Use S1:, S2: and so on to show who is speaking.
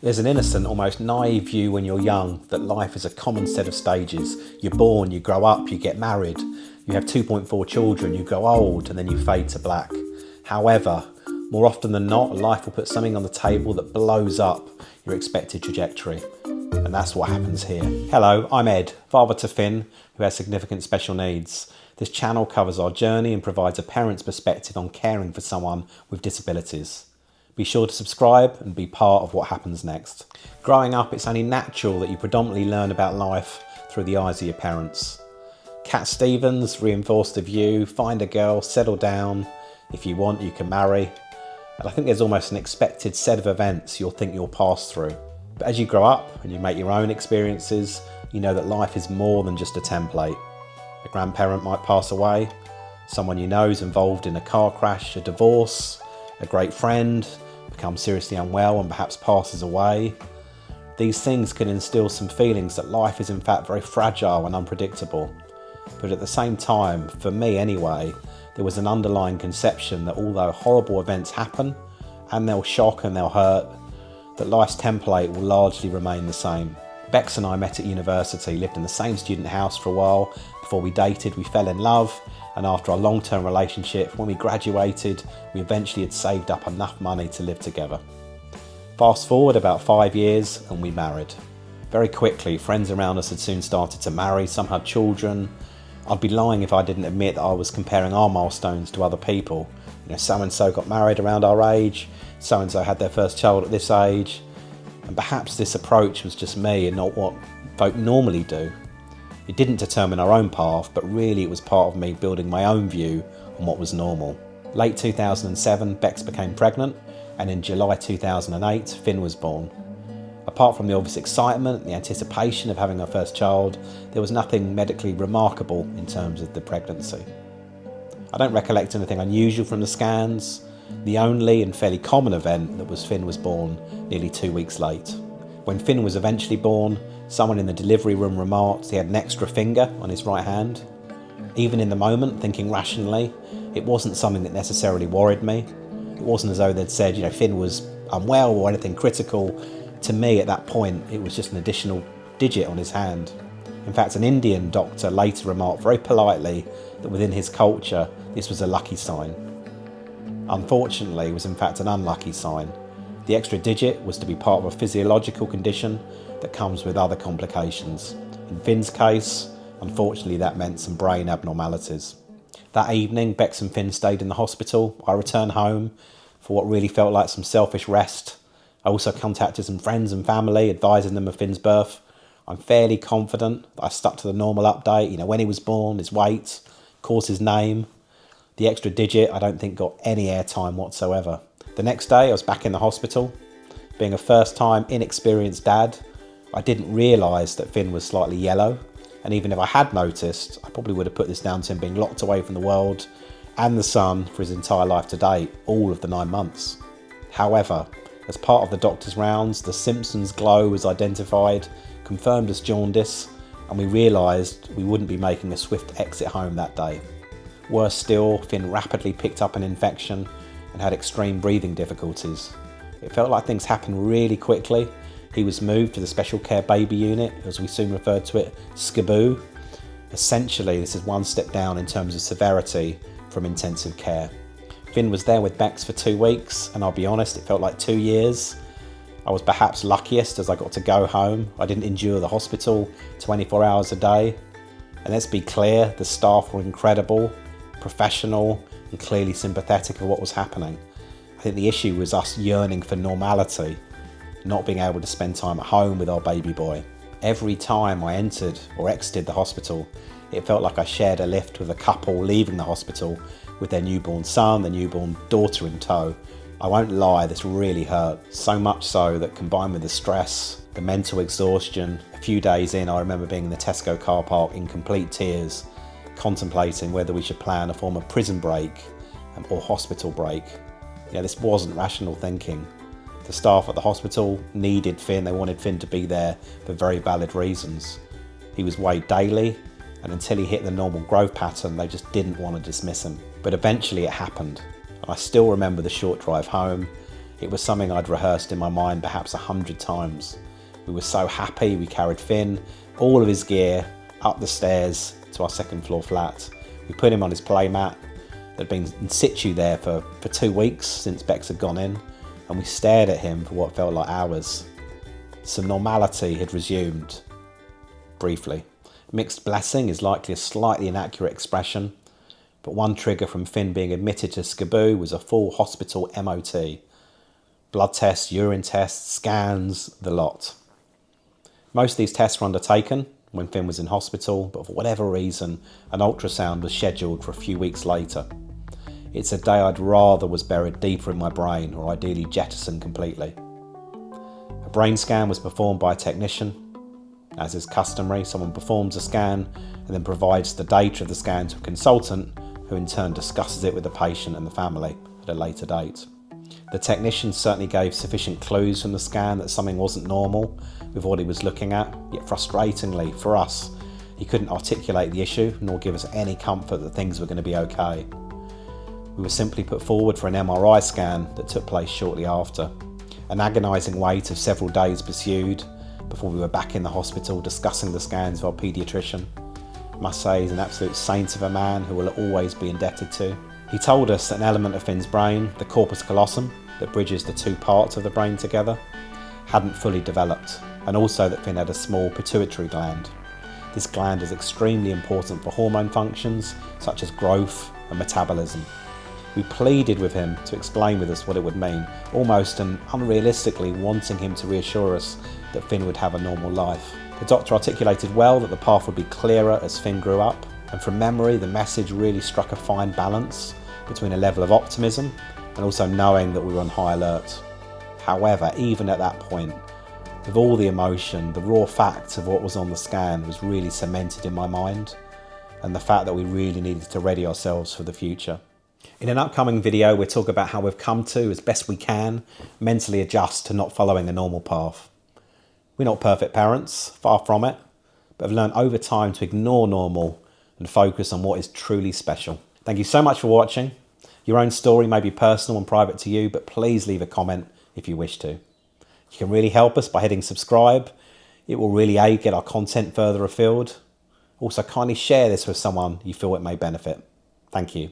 S1: There's an innocent, almost naive view when you're young that life is a common set of stages. You're born, you grow up, you get married, you have 2.4 children, you grow old, and then you fade to black. However, more often than not, life will put something on the table that blows up your expected trajectory. And that's what happens here. Hello, I'm Ed, father to Finn, who has significant special needs. This channel covers our journey and provides a parent's perspective on caring for someone with disabilities. Be sure to subscribe and be part of what happens next. Growing up, it's only natural that you predominantly learn about life through the eyes of your parents. Cat Stevens reinforced the view, find a girl, settle down, if you want you can marry. And I think there's almost an expected set of events you'll think you'll pass through. But as you grow up and you make your own experiences, you know that life is more than just a template. A grandparent might pass away, someone you know is involved in a car crash, a divorce, a great friend becomes seriously unwell and perhaps passes away. These things can instill some feelings that life is in fact very fragile and unpredictable. But at the same time, for me anyway, there was an underlying conception that although horrible events happen, and they'll shock and they'll hurt, that life's template will largely remain the same. Bex and I met at university, lived in the same student house for a while. Before we dated, we fell in love. And after our long-term relationship, when we graduated, we eventually had saved up enough money to live together. Fast forward about 5 years and we married. Very quickly, friends around us had soon started to marry, some had children. I'd be lying if I didn't admit that I was comparing our milestones to other people. You know, so-and-so got married around our age, so-and-so had their first child at this age. And perhaps this approach was just me and not what folk normally do. It didn't determine our own path, but really it was part of me building my own view on what was normal. Late 2007, Bex became pregnant, and in July 2008, Finn was born. Apart from the obvious excitement, the anticipation of having our first child, there was nothing medically remarkable in terms of the pregnancy. I don't recollect anything unusual from the scans. The only and fairly common event that was Finn was born nearly 2 weeks late. When Finn was eventually born, someone in the delivery room remarked he had an extra finger on his right hand. Even in the moment, thinking rationally, it wasn't something that necessarily worried me. It wasn't as though they'd said, Finn was unwell or anything critical. To me, at that point, it was just an additional digit on his hand. In fact, an Indian doctor later remarked very politely that within his culture, this was a lucky sign. Unfortunately, it was in fact an unlucky sign. The extra digit was to be part of a physiological condition that comes with other complications. In Finn's case, unfortunately that meant some brain abnormalities. That evening, Bex and Finn stayed in the hospital. I returned home for what really felt like some selfish rest. I also contacted some friends and family, advising them of Finn's birth. I'm fairly confident that I stuck to the normal update, when he was born, his weight, of course his name. The extra digit I don't think got any airtime whatsoever. The next day I was back in the hospital. Being a first-time inexperienced dad, I didn't realise that Finn was slightly yellow, and even if I had noticed, I probably would have put this down to him being locked away from the world and the sun for his entire life to date, all of the 9 months. However, as part of the doctor's rounds, the Simpsons glow was identified, confirmed as jaundice, and we realised we wouldn't be making a swift exit home that day. Worse still, Finn rapidly picked up an infection and had extreme breathing difficulties. It felt like things happened really quickly. He was moved to the special care baby unit, as we soon referred to it, Scaboo. Essentially, this is one step down in terms of severity from intensive care. Finn was there with Bex for 2 weeks, and I'll be honest, it felt like 2 years. I was perhaps luckiest as I got to go home. I didn't endure the hospital 24 hours a day. And let's be clear, the staff were incredible, professional, and clearly sympathetic of what was happening. I think the issue was us yearning for normality, not being able to spend time at home with our baby boy. Every time I entered or exited the hospital, it felt like I shared a lift with a couple leaving the hospital with their newborn son, their newborn daughter in tow. I won't lie, this really hurt. So much so that combined with the stress, the mental exhaustion, a few days in I remember being in the Tesco car park in complete tears, contemplating whether we should plan a form of prison break or hospital break. This wasn't rational thinking. The staff at the hospital needed Finn, they wanted Finn to be there for very valid reasons. He was weighed daily, and until he hit the normal growth pattern, they just didn't want to dismiss him. But eventually it happened, and I still remember the short drive home. It was something I'd rehearsed in my mind perhaps 100 times. We were so happy we carried Finn, all of his gear, up the stairs to our second floor flat. We put him on his playmat that had been in situ there for 2 weeks since Bex had gone in, and we stared at him for what felt like hours. Some normality had resumed, briefly. Mixed blessing is likely a slightly inaccurate expression, but one trigger from Finn being admitted to Scaboo was a full hospital MOT. Blood tests, urine tests, scans, the lot. Most of these tests were undertaken when Finn was in hospital, but for whatever reason, an ultrasound was scheduled for a few weeks later. It's a day I'd rather was buried deeper in my brain, or ideally jettisoned completely. A brain scan was performed by a technician. As is customary, someone performs a scan and then provides the data of the scan to a consultant, who in turn discusses it with the patient and the family at a later date. The technician certainly gave sufficient clues from the scan that something wasn't normal with what he was looking at, yet frustratingly for us, he couldn't articulate the issue nor give us any comfort that things were going to be okay. We were simply put forward for an MRI scan that took place shortly after. An agonising wait of several days pursued before we were back in the hospital discussing the scans with our paediatrician. I must say he's an absolute saint of a man who we'll always be indebted to. He told us that an element of Finn's brain, the corpus callosum, that bridges the two parts of the brain together, hadn't fully developed, and also that Finn had a small pituitary gland. This gland is extremely important for hormone functions such as growth and metabolism. We pleaded with him to explain with us what it would mean, almost and unrealistically wanting him to reassure us that Finn would have a normal life. The doctor articulated well that the path would be clearer as Finn grew up, and from memory the message really struck a fine balance between a level of optimism and also knowing that we were on high alert. However, even at that point, with all the emotion, the raw fact of what was on the scan was really cemented in my mind, and the fact that we really needed to ready ourselves for the future. In an upcoming video, we'll talk about how we've come to, as best we can, mentally adjust to not following a normal path. We're not perfect parents, far from it, but have learned over time to ignore normal and focus on what is truly special. Thank you so much for watching. Your own story may be personal and private to you, but please leave a comment if you wish to. You can really help us by hitting subscribe. It will really aid get our content further afield. Also, kindly share this with someone you feel it may benefit. Thank you.